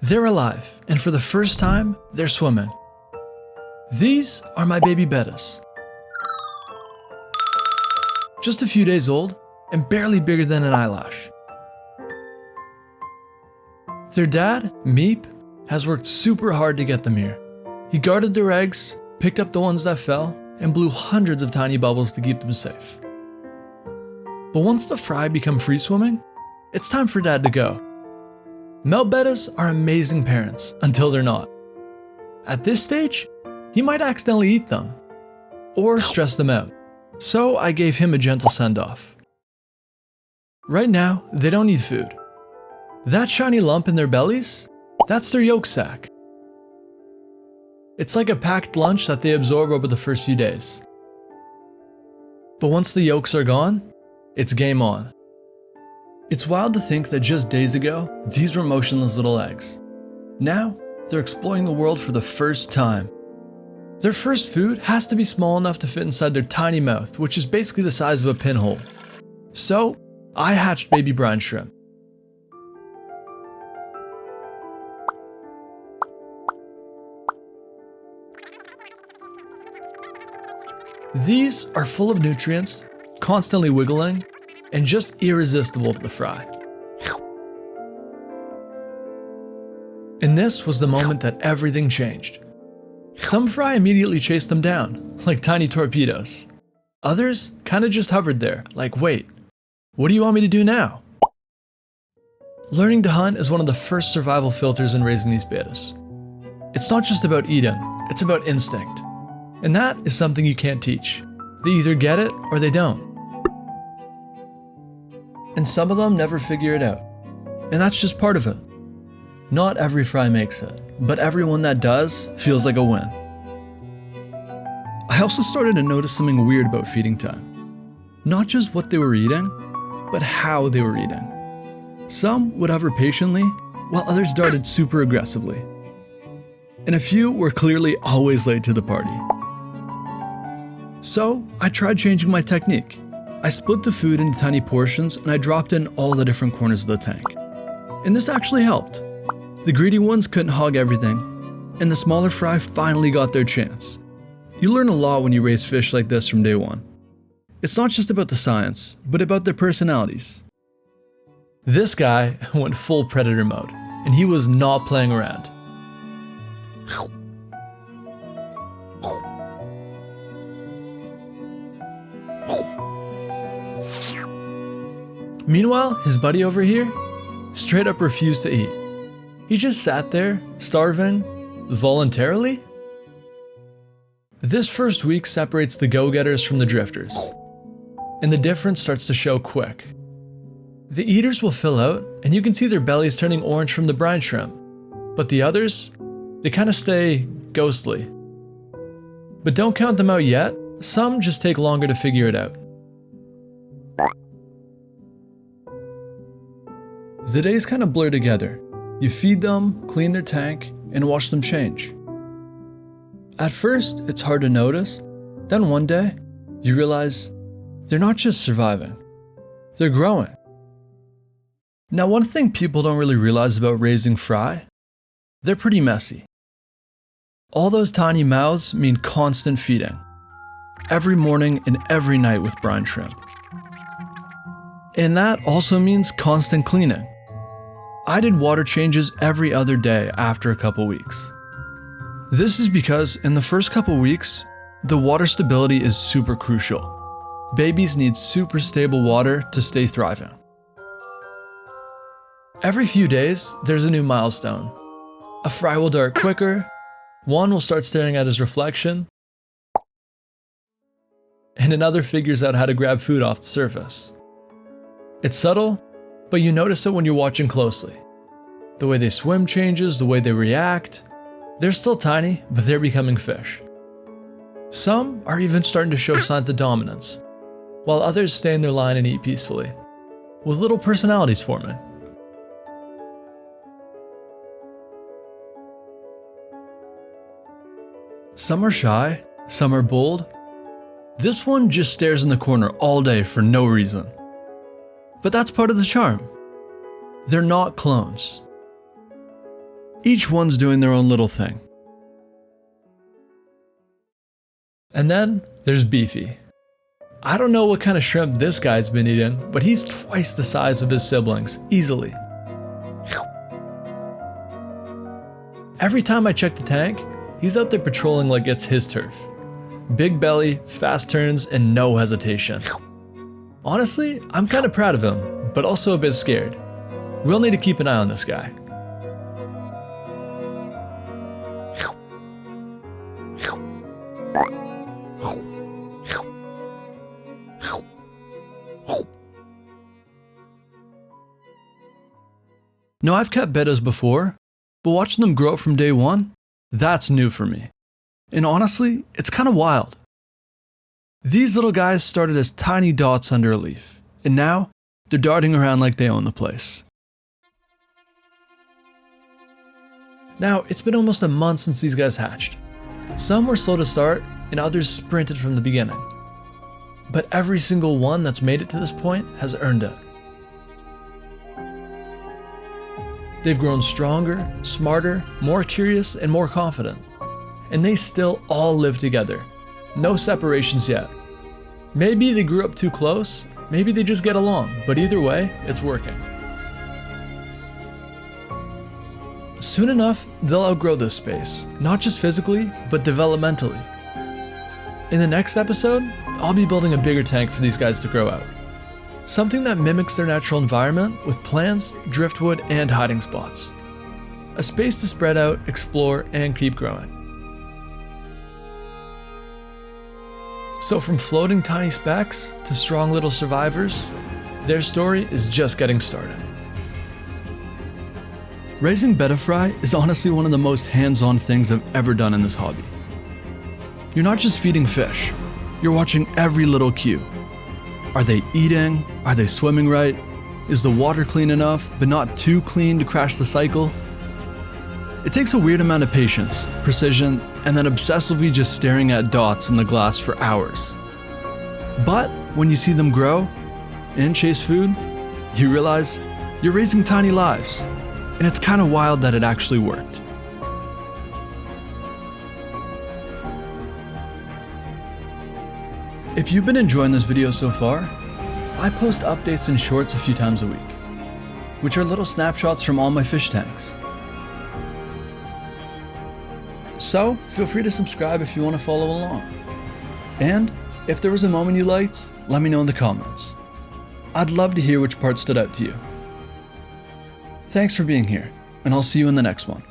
They're alive, and for the first time, they're swimming. These are my baby Bettas. Just a few days old, and barely bigger than an eyelash. Their dad, Meep, has worked super hard to get them here. He guarded their eggs, picked up the ones that fell, and blew hundreds of tiny bubbles to keep them safe. But once the fry become free swimming, it's time for Dad to go. Male bettas are amazing parents until they're not. At this stage, he might accidentally eat them or stress them out, so I gave him a gentle send-off. Right now, they don't need food. That shiny lump in their bellies, that's their yolk sac. It's like a packed lunch that they absorb over the first few days. But once the yolks are gone, it's game on. It's wild to think that just days ago, these were motionless little eggs. Now, they're exploring the world for the first time. Their first food has to be small enough to fit inside their tiny mouth, which is basically the size of a pinhole. So, I hatched baby brine shrimp. These are full of nutrients, constantly wiggling, and just irresistible to the fry. And this was the moment that everything changed. Some fry immediately chased them down, like tiny torpedoes. Others kinda just hovered there, like, wait, what do you want me to do now? Learning to hunt is one of the first survival filters in raising these bettas. It's not just about eating, it's about instinct. And that is something you can't teach. They either get it or they don't. And some of them never figure it out. And that's just part of it. Not every fry makes it, but everyone that does feels like a win. I also started to notice something weird about feeding time. Not just what they were eating, but how they were eating. Some would hover patiently, while others darted super aggressively. And a few were clearly always late to the party. So, I tried changing my technique. I split the food into tiny portions and I dropped in all the different corners of the tank. And this actually helped. The greedy ones couldn't hog everything, and the smaller fry finally got their chance. You learn a lot when you raise fish like this from day one. It's not just about the science, but about their personalities. This guy went full predator mode, and he was not playing around. Meanwhile, his buddy over here straight up refused to eat. He just sat there, starving, voluntarily. This first week separates the go-getters from the drifters, and the difference starts to show quick. The eaters will fill out, and you can see their bellies turning orange from the brine shrimp, but the others, they kind of stay ghostly. But don't count them out yet, some just take longer to figure it out. The days kind of blur together. You feed them, clean their tank, and watch them change. At first, it's hard to notice. Then one day, you realize they're not just surviving, they're growing. Now, one thing people don't really realize about raising fry, they're pretty messy. All those tiny mouths mean constant feeding. Every morning and every night with brine shrimp. And that also means constant cleaning. I did water changes every other day after a couple weeks. This is because in the first couple weeks, the water stability is super crucial. Babies need super stable water to stay thriving. Every few days, there's a new milestone. A fry will dart quicker, one will start staring at his reflection, and another figures out how to grab food off the surface. It's subtle, but you notice it when you're watching closely. The way they swim changes, the way they react. They're still tiny, but they're becoming fish. Some are even starting to show signs of dominance, while others stay in their line and eat peacefully, with little personalities forming. Some are shy, some are bold. This one just stares in the corner all day for no reason. But that's part of the charm. They're not clones. Each one's doing their own little thing. And then there's Beefy. I don't know what kind of shrimp this guy's been eating, but he's twice the size of his siblings, easily. Every time I check the tank, he's out there patrolling like it's his turf. Big belly, fast turns, and no hesitation. Honestly, I'm kind of proud of him, but also a bit scared. We'll need to keep an eye on this guy. Now, I've kept bettas before, but watching them grow up from day one, that's new for me. And honestly, it's kind of wild. These little guys started as tiny dots under a leaf, and now they're darting around like they own the place. Now, it's been almost a month since these guys hatched. Some were slow to start, and others sprinted from the beginning. But every single one that's made it to this point has earned it. They've grown stronger, smarter, more curious, and more confident. And they still all live together. No separations yet. Maybe they grew up too close, maybe they just get along, but either way, it's working. Soon enough, they'll outgrow this space, not just physically, but developmentally. In the next episode, I'll be building a bigger tank for these guys to grow out. Something that mimics their natural environment with plants, driftwood, and hiding spots. A space to spread out, explore, and keep growing. So from floating tiny specks to strong little survivors, their story is just getting started. Raising betta fry is honestly one of the most hands-on things I've ever done in this hobby. You're not just feeding fish, you're watching every little cue. Are they eating? Are they swimming right? Is the water clean enough, but not too clean to crash the cycle? It takes a weird amount of patience, precision, and then obsessively just staring at dots in the glass for hours. But when you see them grow and chase food, you realize you're raising tiny lives, and it's kind of wild that it actually worked. If you've been enjoying this video so far, I post updates and shorts a few times a week, which are little snapshots from all my fish tanks. So feel free to subscribe if you want to follow along. And if there was a moment you liked, let me know in the comments. I'd love to hear which part stood out to you. Thanks for being here, and I'll see you in the next one.